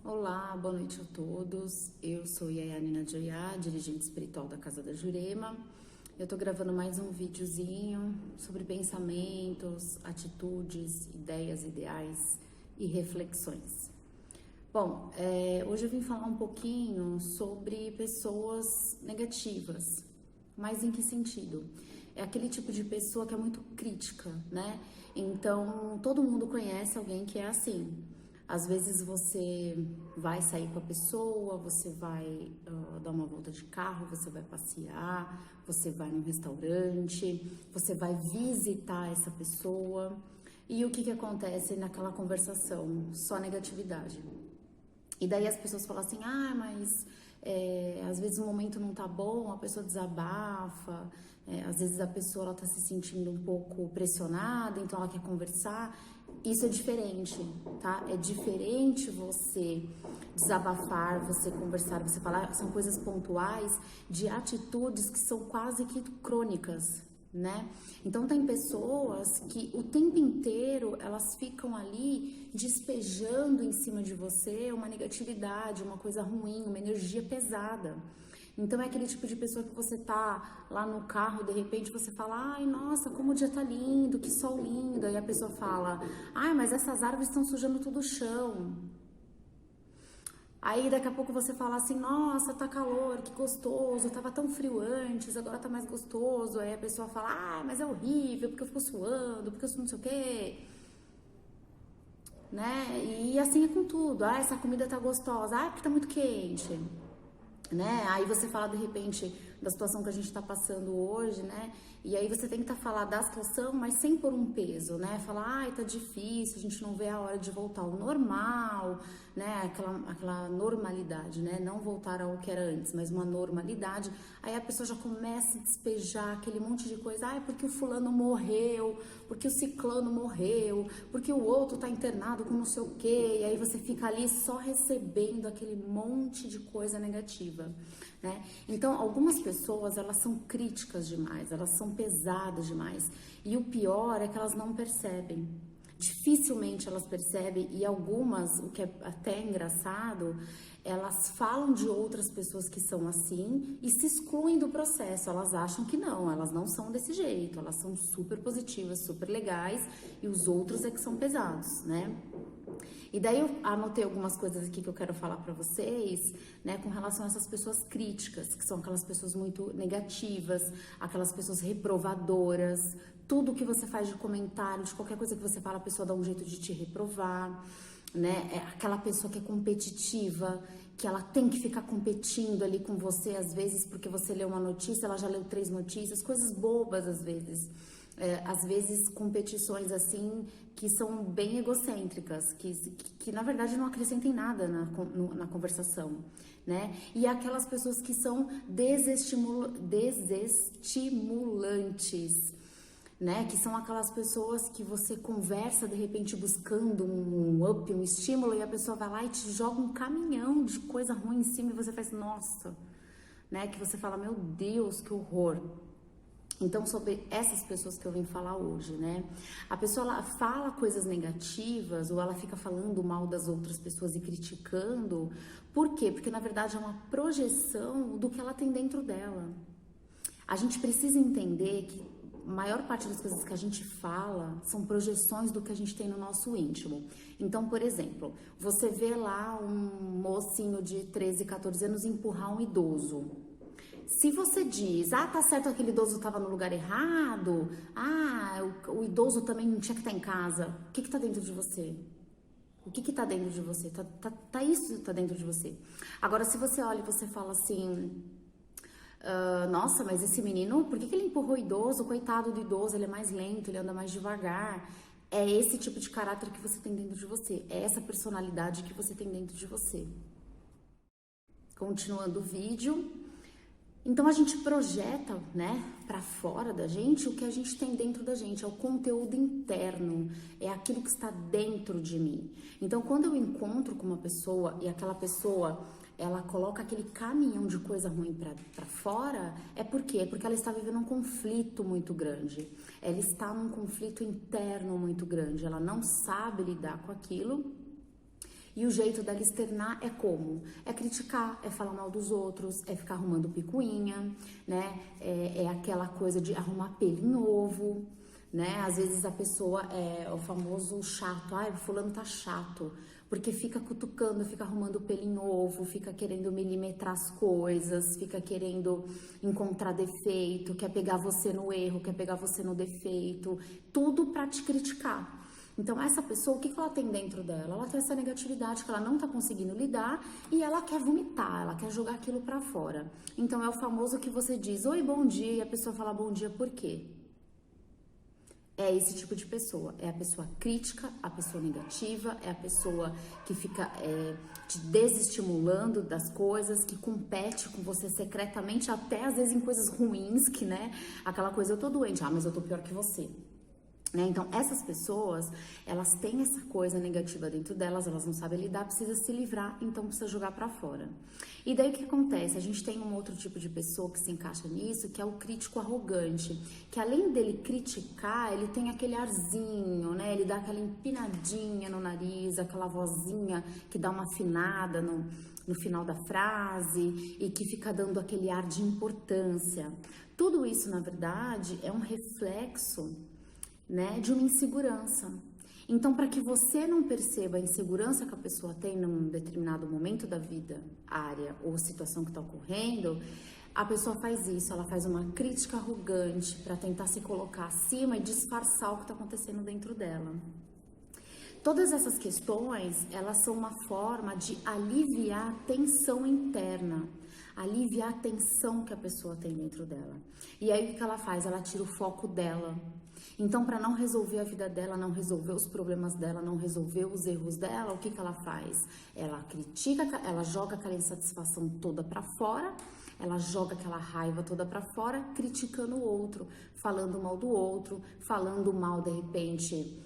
Olá, boa noite a todos. Eu sou Yayanina Joiá, dirigente espiritual da Casa da Jurema. Eu tô gravando mais um videozinho sobre pensamentos, atitudes, ideias, ideais e reflexões. Bom, hoje eu vim falar um pouquinho sobre pessoas negativas. Mas em que sentido? É aquele tipo de pessoa que é muito crítica, né? Então, todo mundo conhece alguém que é assim. Às vezes você vai sair com a pessoa, você vai dar uma volta de carro, você vai passear, você vai num restaurante, você vai visitar essa pessoa. E o que que acontece naquela conversação? Só negatividade. E daí as pessoas falam assim, mas às vezes o momento não tá bom, a pessoa desabafa, às vezes a pessoa ela tá se sentindo um pouco pressionada, então ela quer conversar. Isso é diferente, tá? É diferente você desabafar, você conversar, você falar, são coisas pontuais de atitudes que são quase que crônicas, né? Então tem pessoas que o tempo inteiro elas ficam ali despejando em cima de você uma negatividade, uma coisa ruim, uma energia pesada. Então é aquele tipo de pessoa que você tá lá no carro, de repente você fala, ai, nossa, como o dia tá lindo, que sol lindo. Aí a pessoa fala, ai, mas essas árvores estão sujando todo o chão. Aí daqui a pouco você fala assim, nossa, tá calor, que gostoso, tava tão frio antes, agora tá mais gostoso. Aí a pessoa fala, mas é horrível, porque eu fico suando, porque eu não sei o quê, né? E assim é com tudo. Ah, essa comida tá gostosa, porque tá muito quente, né? Aí você fala de repente da situação que a gente está passando hoje, né? E aí você tenta falar da situação, mas sem pôr um peso, né? Falar, tá difícil, a gente não vê a hora de voltar ao normal, né? Aquela normalidade, né? Não voltar ao que era antes, mas uma normalidade. Aí a pessoa já começa a despejar aquele monte de coisa, porque o fulano morreu, porque o ciclano morreu, porque o outro tá internado com não sei o quê. E aí você fica ali só recebendo aquele monte de coisa negativa, né? Então, algumas pessoas, elas são críticas demais, elas são pesadas demais. E o pior é que elas não percebem. Dificilmente elas percebem, e algumas, o que é até engraçado, elas falam de outras pessoas que são assim e se excluem do processo. Elas acham que não, elas não são desse jeito, elas são super positivas, super legais, e os outros é que são pesados, né? E daí eu anotei algumas coisas aqui que eu quero falar para vocês, né, com relação a essas pessoas críticas, que são aquelas pessoas muito negativas, aquelas pessoas reprovadoras. Tudo que você faz de comentário, de qualquer coisa que você fala, a pessoa dá um jeito de te reprovar, né? É aquela pessoa que é competitiva, que ela tem que ficar competindo ali com você, às vezes, porque você leu uma notícia, ela já leu 3 notícias, coisas bobas às vezes. Às vezes competições assim que são bem egocêntricas, que na verdade não acrescentem nada na conversação, né? E aquelas pessoas que são desestimulantes, né? Que são aquelas pessoas que você conversa de repente buscando um up, um estímulo, e a pessoa vai lá e te joga um caminhão de coisa ruim em cima e você faz, nossa, né? Que você fala, meu Deus, que horror. Então, sobre essas pessoas que eu vim falar hoje, né? A pessoa ela fala coisas negativas ou ela fica falando mal das outras pessoas e criticando. Por quê? Porque na verdade é uma projeção do que ela tem dentro dela. A gente precisa entender que a maior parte das coisas que a gente fala são projeções do que a gente tem no nosso íntimo. Então, por exemplo, você vê lá um mocinho de 13, 14 anos empurrar um idoso. Se você diz, tá certo, aquele idoso estava no lugar errado, o idoso também não tinha que estar em casa, o que está dentro de você? O que está dentro de você? Isso está dentro de você. Agora, se você olha e você fala assim, nossa, mas esse menino, por que ele empurrou o idoso? Coitado do idoso, ele é mais lento, ele anda mais devagar. É esse tipo de caráter que você tem dentro de você, é essa personalidade que você tem dentro de você. Continuando o vídeo. Então a gente projeta, né, para fora da gente o que a gente tem dentro da gente, é o conteúdo interno, é aquilo que está dentro de mim. Então quando eu encontro com uma pessoa e aquela pessoa, ela coloca aquele caminhão de coisa ruim para fora, é por quê? Porque ela está vivendo um conflito muito grande. Ela está num conflito interno muito grande, ela não sabe lidar com aquilo. E o jeito dela externar é como? É criticar, é falar mal dos outros, é ficar arrumando picuinha, né? É aquela coisa de arrumar pelo em ovo, né? Às vezes a pessoa é o famoso chato, ai, fulano tá chato, porque fica cutucando, fica arrumando pelo em ovo, fica querendo milimetrar as coisas, fica querendo encontrar defeito, quer pegar você no erro, quer pegar você no defeito, tudo pra te criticar. Então, essa pessoa, o que ela tem dentro dela? Ela tem essa negatividade que ela não tá conseguindo lidar e ela quer vomitar, ela quer jogar aquilo pra fora. Então, é o famoso que você diz, oi, bom dia, e a pessoa fala bom dia por quê? É esse tipo de pessoa, é a pessoa crítica, a pessoa negativa, é a pessoa que fica te desestimulando das coisas, que compete com você secretamente, até às vezes em coisas ruins, que, né, aquela coisa, eu tô doente, mas eu tô pior que você. Né? Então, essas pessoas, elas têm essa coisa negativa dentro delas, elas não sabem lidar, precisa se livrar, então precisa jogar pra fora. E daí o que acontece? A gente tem um outro tipo de pessoa que se encaixa nisso, que é o crítico arrogante, que além dele criticar, ele tem aquele arzinho, né? Ele dá aquela empinadinha no nariz, aquela vozinha que dá uma afinada no final da frase e que fica dando aquele ar de importância. Tudo isso, na verdade, é um reflexo, né, de uma insegurança. Então, para que você não perceba a insegurança que a pessoa tem num determinado momento da vida, área ou situação que está ocorrendo, a pessoa faz isso, ela faz uma crítica arrogante para tentar se colocar acima e disfarçar o que está acontecendo dentro dela. Todas essas questões, elas são uma forma de aliviar a tensão interna, aliviar a tensão que a pessoa tem dentro dela. E aí o que ela faz? Ela tira o foco dela. Então, para não resolver a vida dela, não resolver os problemas dela, não resolver os erros dela, o que ela faz? Ela critica, ela joga aquela insatisfação toda para fora, ela joga aquela raiva toda para fora, criticando o outro, falando mal do outro, falando mal, de repente,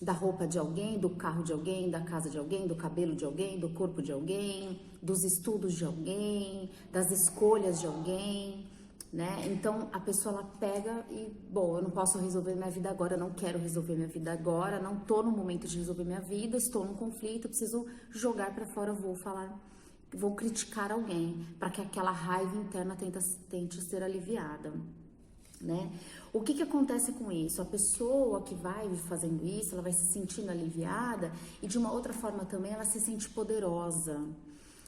da roupa de alguém, do carro de alguém, da casa de alguém, do cabelo de alguém, do corpo de alguém, dos estudos de alguém, das escolhas de alguém, né? Então, a pessoa, ela pega e, bom, eu não posso resolver minha vida agora, eu não quero resolver minha vida agora, não tô no momento de resolver minha vida, estou num conflito, preciso jogar para fora, vou falar, vou criticar alguém, para que aquela raiva interna tente ser aliviada, né? O que acontece com isso? A pessoa que vai fazendo isso, ela vai se sentindo aliviada e de uma outra forma também ela se sente poderosa.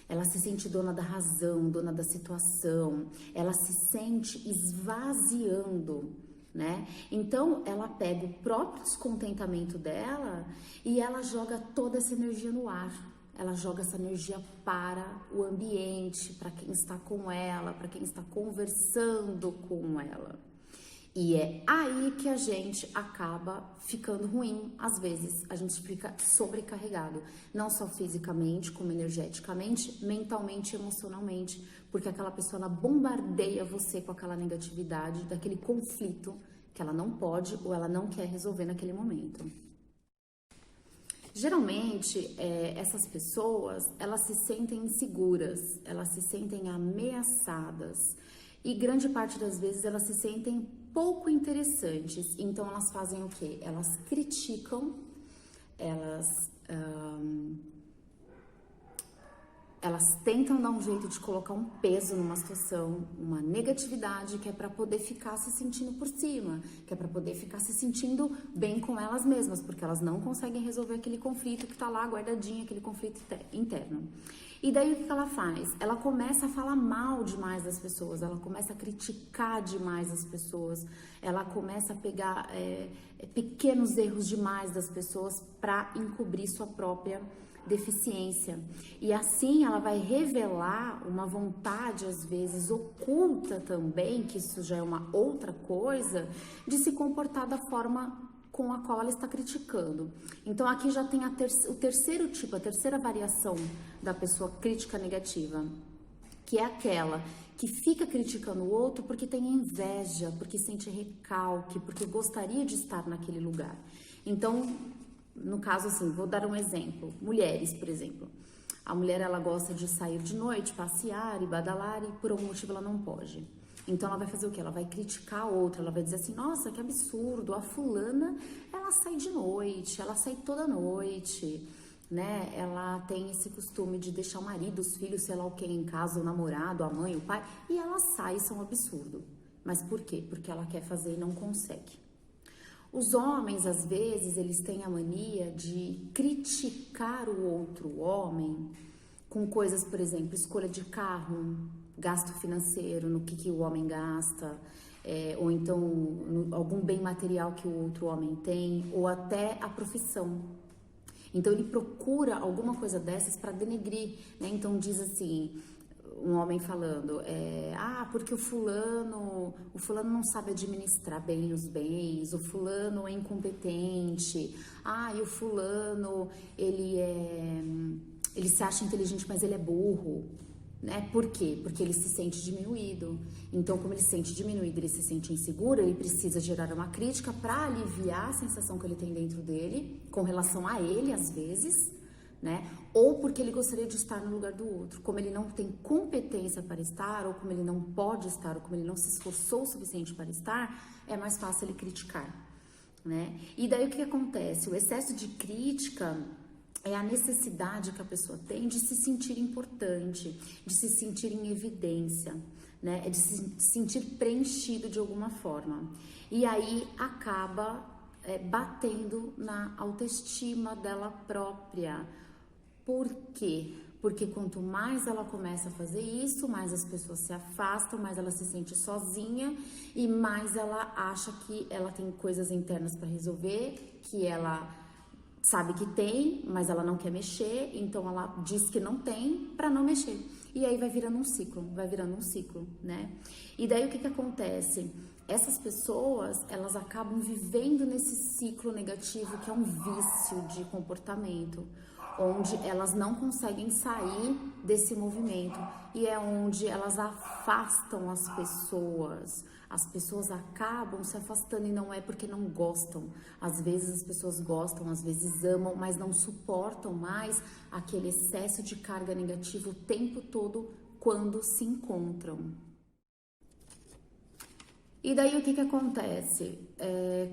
Ela se sente dona da razão, dona da situação, ela se sente esvaziando, né? Então, ela pega o próprio descontentamento dela e ela joga toda essa energia no ar. Ela joga essa energia para o ambiente, para quem está com ela, para quem está conversando com ela. E é aí que a gente acaba ficando ruim, às vezes a gente fica sobrecarregado, não só fisicamente, como energeticamente, mentalmente, emocionalmente, porque aquela pessoa, ela bombardeia você com aquela negatividade, daquele conflito que ela não pode ou ela não quer resolver naquele momento. Geralmente, essas pessoas, elas se sentem inseguras, elas se sentem ameaçadas e grande parte das vezes elas se sentem pouco interessantes. Então, elas fazem o quê? Elas criticam, elas tentam dar um jeito de colocar um peso numa situação, uma negatividade, que é para poder ficar se sentindo por cima, que é para poder ficar se sentindo bem com elas mesmas, porque elas não conseguem resolver aquele conflito que tá lá guardadinho, aquele conflito interno. E daí o que ela faz? Ela começa a falar mal demais das pessoas, ela começa a criticar demais as pessoas, ela começa a pegar pequenos erros demais das pessoas para encobrir sua própria deficiência. E assim ela vai revelar uma vontade, às vezes oculta também, que isso já é uma outra coisa, de se comportar da forma com a qual ela está criticando. Então aqui já tem o terceiro tipo, a terceira variação da pessoa crítica negativa, que é aquela que fica criticando o outro porque tem inveja, porque sente recalque, porque gostaria de estar naquele lugar. Então, no caso assim, vou dar um exemplo, mulheres, por exemplo. A mulher, ela gosta de sair de noite, passear e badalar e por algum motivo ela não pode. Então ela vai fazer o quê? Ela vai criticar a outra, ela vai dizer assim, nossa, que absurdo, a fulana, ela sai de noite, ela sai toda noite, né, ela tem esse costume de deixar o marido, os filhos, sei lá o quem em casa, o namorado, a mãe, o pai, e ela sai, isso é um absurdo. Mas por quê? Porque ela quer fazer e não consegue. Os homens, às vezes, eles têm a mania de criticar o outro homem com coisas, por exemplo, escolha de carro, gasto financeiro, no que o homem gasta, ou então algum bem material que o outro homem tem, ou até a profissão. Então ele procura alguma coisa dessas para denegrir, né? Então diz assim, um homem falando, porque o fulano não sabe administrar bem os bens, o fulano é incompetente, e o fulano ele se acha inteligente, mas ele é burro, né? Por quê? Porque ele se sente diminuído. Então, como ele se sente diminuído, ele se sente inseguro, ele precisa gerar uma crítica para aliviar a sensação que ele tem dentro dele, com relação a ele, às vezes, né? Ou porque ele gostaria de estar no lugar do outro. Como ele não tem competência para estar, ou como ele não pode estar, ou como ele não se esforçou o suficiente para estar, é mais fácil ele criticar, né? E daí o que acontece? O excesso de crítica é a necessidade que a pessoa tem de se sentir importante, de se sentir em evidência, né? É de se sentir preenchido de alguma forma. E aí acaba batendo na autoestima dela própria. Por quê? Porque quanto mais ela começa a fazer isso, mais as pessoas se afastam, mais ela se sente sozinha e mais ela acha que ela tem coisas internas para resolver, que ela sabe que tem, mas ela não quer mexer, então ela diz que não tem para não mexer. E aí vai virando um ciclo, né? E daí o que acontece? Essas pessoas, elas acabam vivendo nesse ciclo negativo que é um vício de comportamento, onde elas não conseguem sair desse movimento e é onde elas afastam as pessoas. As pessoas acabam se afastando e não é porque não gostam. Às vezes as pessoas gostam, às vezes amam, mas não suportam mais aquele excesso de carga negativa o tempo todo quando se encontram. E daí o que acontece?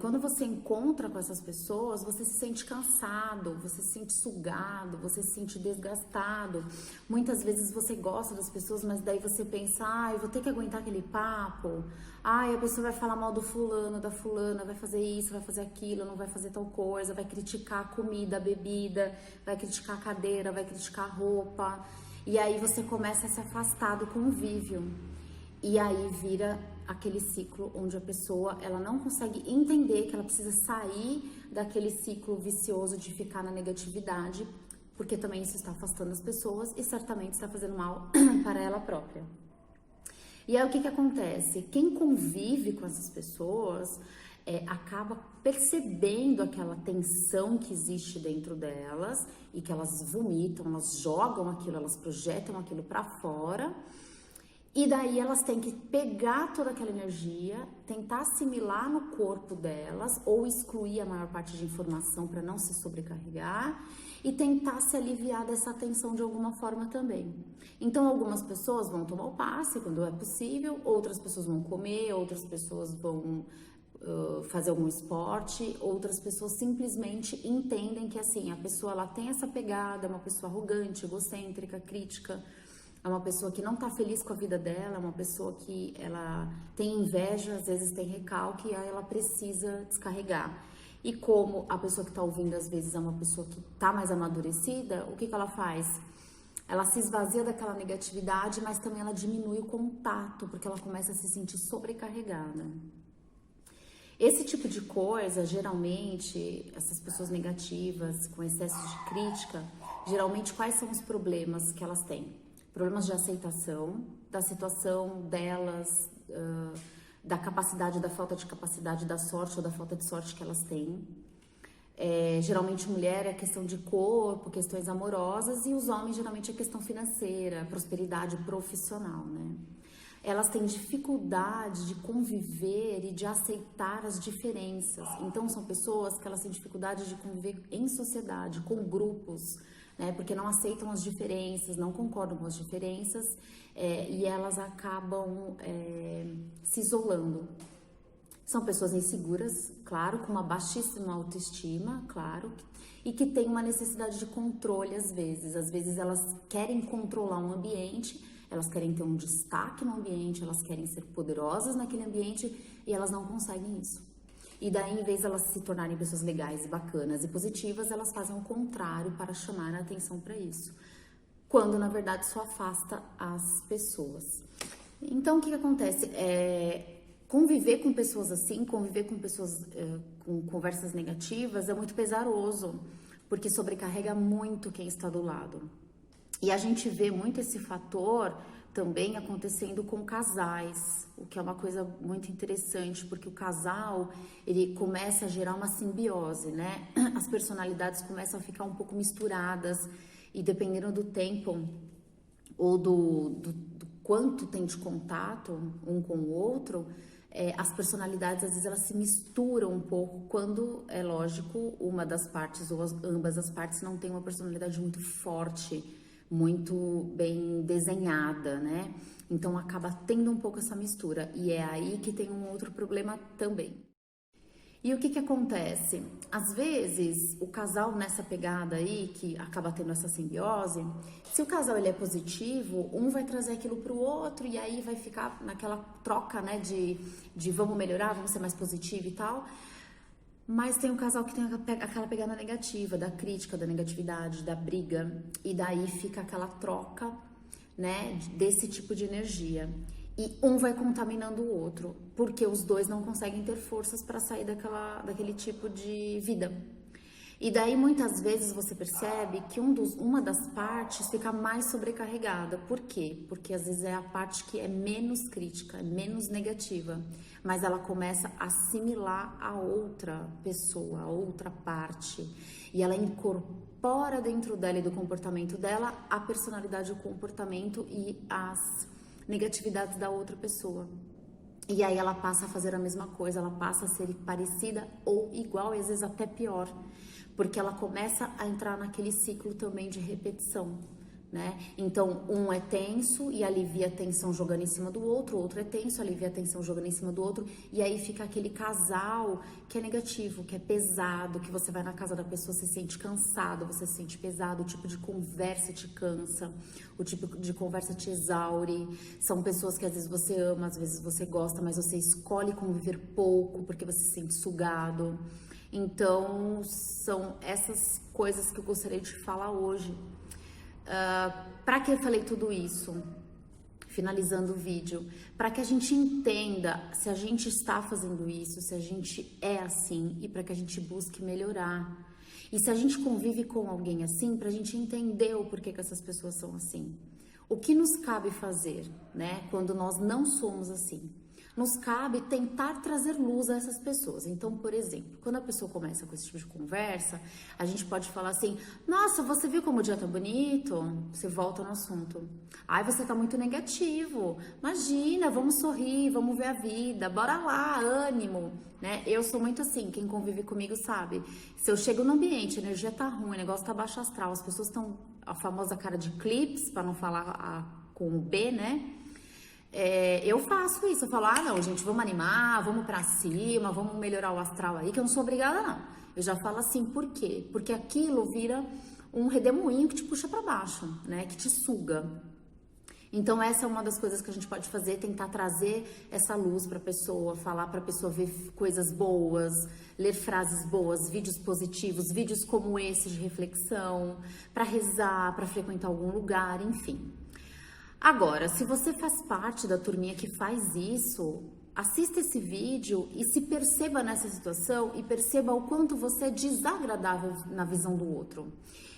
Quando você encontra com essas pessoas, você se sente cansado, você se sente sugado, você se sente desgastado. Muitas vezes você gosta das pessoas, mas daí você pensa, eu vou ter que aguentar aquele papo. A pessoa vai falar mal do fulano, da fulana, vai fazer isso, vai fazer aquilo, não vai fazer tal coisa, vai criticar a comida, a bebida, vai criticar a cadeira, vai criticar a roupa. E aí você começa a se afastar do convívio. E aí vira aquele ciclo onde a pessoa, ela não consegue entender que ela precisa sair daquele ciclo vicioso de ficar na negatividade, porque também isso está afastando as pessoas e certamente está fazendo mal para ela própria. E aí o que acontece? Quem convive com essas pessoas acaba percebendo aquela tensão que existe dentro delas e que elas vomitam, elas jogam aquilo, elas projetam aquilo para fora. E daí elas têm que pegar toda aquela energia, tentar assimilar no corpo delas ou excluir a maior parte de informação para não se sobrecarregar e tentar se aliviar dessa tensão de alguma forma também. Então algumas pessoas vão tomar o passe quando é possível, outras pessoas vão comer, outras pessoas vão fazer algum esporte, outras pessoas simplesmente entendem que assim, a pessoa ela tem essa pegada, é uma pessoa arrogante, egocêntrica, crítica, é uma pessoa que não tá feliz com a vida dela, é uma pessoa que ela tem inveja, às vezes tem recalque e aí ela precisa descarregar. E como a pessoa que tá ouvindo às vezes é uma pessoa que tá mais amadurecida, o que ela faz? Ela se esvazia daquela negatividade, mas também ela diminui o contato, porque ela começa a se sentir sobrecarregada. Esse tipo de coisa, geralmente, essas pessoas negativas, com excesso de crítica, geralmente quais são os problemas que elas têm? Problemas de aceitação, da situação delas, da capacidade, da falta de capacidade, da sorte ou da falta de sorte que elas têm. Geralmente mulher é questão de corpo, questões amorosas, e os homens geralmente é questão financeira, prosperidade profissional, né? Elas têm dificuldade de conviver e de aceitar as diferenças. Então são pessoas que elas têm dificuldade de conviver em sociedade, com grupos, né? Porque não aceitam as diferenças, não concordam com as diferenças, e elas acabam se isolando. São pessoas inseguras, claro, com uma baixíssima autoestima, claro, e que têm uma necessidade de controle às vezes. Às vezes elas querem controlar um ambiente, elas querem ter um destaque no ambiente, elas querem ser poderosas naquele ambiente e elas não conseguem isso. E daí, em vez de elas se tornarem pessoas legais, bacanas e positivas, elas fazem o contrário para chamar a atenção para isso. Quando, na verdade, isso afasta as pessoas. Então, o que acontece? Conviver com pessoas assim, conviver com pessoas com conversas negativas é muito pesaroso, porque sobrecarrega muito quem está do lado. E a gente vê muito esse fator também acontecendo com casais, o que é uma coisa muito interessante, porque o casal, ele começa a gerar uma simbiose, né? As personalidades começam a ficar um pouco misturadas e dependendo do tempo ou do quanto tem de contato um com o outro, as personalidades às vezes elas se misturam um pouco quando, é lógico, uma das partes ou ambas as partes não tem uma personalidade muito forte, muito bem desenhada, né? Então acaba tendo um pouco essa mistura e é aí que tem um outro problema também. E o que acontece? Às vezes, o casal nessa pegada aí, que acaba tendo essa simbiose, se o casal ele é positivo, um vai trazer aquilo pro outro e aí vai ficar naquela troca, né, de vamos melhorar, vamos ser mais positivo e tal. Mas tem um casal que tem aquela pegada negativa, da crítica, da negatividade, da briga, e daí fica aquela troca, né, desse tipo de energia. E um vai contaminando o outro, porque os dois não conseguem ter forças para sair daquele tipo de vida. E daí muitas vezes você percebe que uma das partes fica mais sobrecarregada. Por quê? Porque às vezes é a parte que é menos crítica, é menos negativa, mas ela começa a assimilar a outra pessoa, a outra parte, e ela incorpora dentro dela e do comportamento dela a personalidade, o comportamento e as negatividades da outra pessoa. E aí ela passa a fazer a mesma coisa, ela passa a ser parecida ou igual, e às vezes até pior, porque ela começa a entrar naquele ciclo também de repetição, né? Então, um é tenso e alivia a tensão jogando em cima do outro, o outro é tenso, alivia a tensão jogando em cima do outro, e aí fica aquele casal que é negativo, que é pesado, que você vai na casa da pessoa, você se sente cansado, você se sente pesado, o tipo de conversa te cansa, o tipo de conversa te exaure. São pessoas que às vezes você ama, às vezes você gosta, mas você escolhe conviver pouco porque você se sente sugado. Então, são essas coisas que eu gostaria de falar hoje. Para que eu falei tudo isso? Finalizando o vídeo, para que a gente entenda se a gente está fazendo isso, se a gente é assim e para que a gente busque melhorar. E se a gente convive com alguém assim, para a gente entender o porquê que essas pessoas são assim. O que nos cabe fazer, né, quando nós não somos assim? Nos cabe tentar trazer luz a essas pessoas. Então, por exemplo, quando a pessoa começa com esse tipo de conversa, a gente pode falar assim: nossa, você viu como o dia tá bonito? Você volta no assunto. Ai, você tá muito negativo. Imagina, vamos sorrir, vamos ver a vida, bora lá, ânimo, né? Eu sou muito assim, quem convive comigo sabe. Se eu chego no ambiente, a energia tá ruim, o negócio tá baixo astral, as pessoas estão a famosa cara de clips, para não falar com o B, né? Eu faço isso, eu falo, não, gente, vamos animar, vamos pra cima, vamos melhorar o astral aí, que eu não sou obrigada, não. Eu já falo assim, por quê? Porque aquilo vira um redemoinho que te puxa pra baixo, né, que te suga. Então essa é uma das coisas que a gente pode fazer, tentar trazer essa luz pra pessoa, falar pra pessoa ver coisas boas, ler frases boas, vídeos positivos, vídeos como esse de reflexão, pra rezar, pra frequentar algum lugar, enfim. Agora, se você faz parte da turminha que faz isso, assista esse vídeo e se perceba nessa situação e perceba o quanto você é desagradável na visão do outro.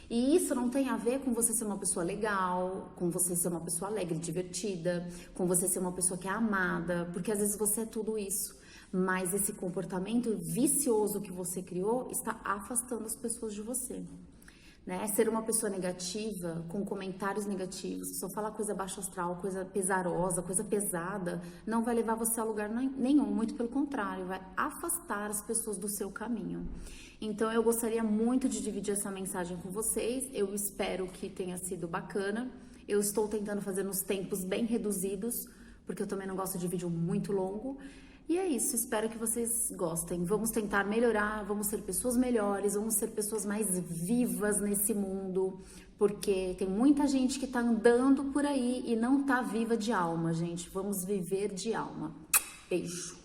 E isso não tem a ver com você ser uma pessoa legal, com você ser uma pessoa alegre, divertida, com você ser uma pessoa que é amada, porque às vezes você é tudo isso. Mas esse comportamento vicioso que você criou está afastando as pessoas de você. Né? Ser uma pessoa negativa, com comentários negativos, só fala coisa baixo astral, coisa pesarosa, coisa pesada, não vai levar você a lugar nenhum, muito pelo contrário, vai afastar as pessoas do seu caminho. Então eu gostaria muito de dividir essa mensagem com vocês, eu espero que tenha sido bacana, eu estou tentando fazer nos tempos bem reduzidos, porque eu também não gosto de vídeo muito longo, E é isso, espero que vocês gostem. Vamos tentar melhorar, vamos ser pessoas melhores, vamos ser pessoas mais vivas nesse mundo, porque tem muita gente que tá andando por aí e não tá viva de alma, gente. Vamos viver de alma. Beijo.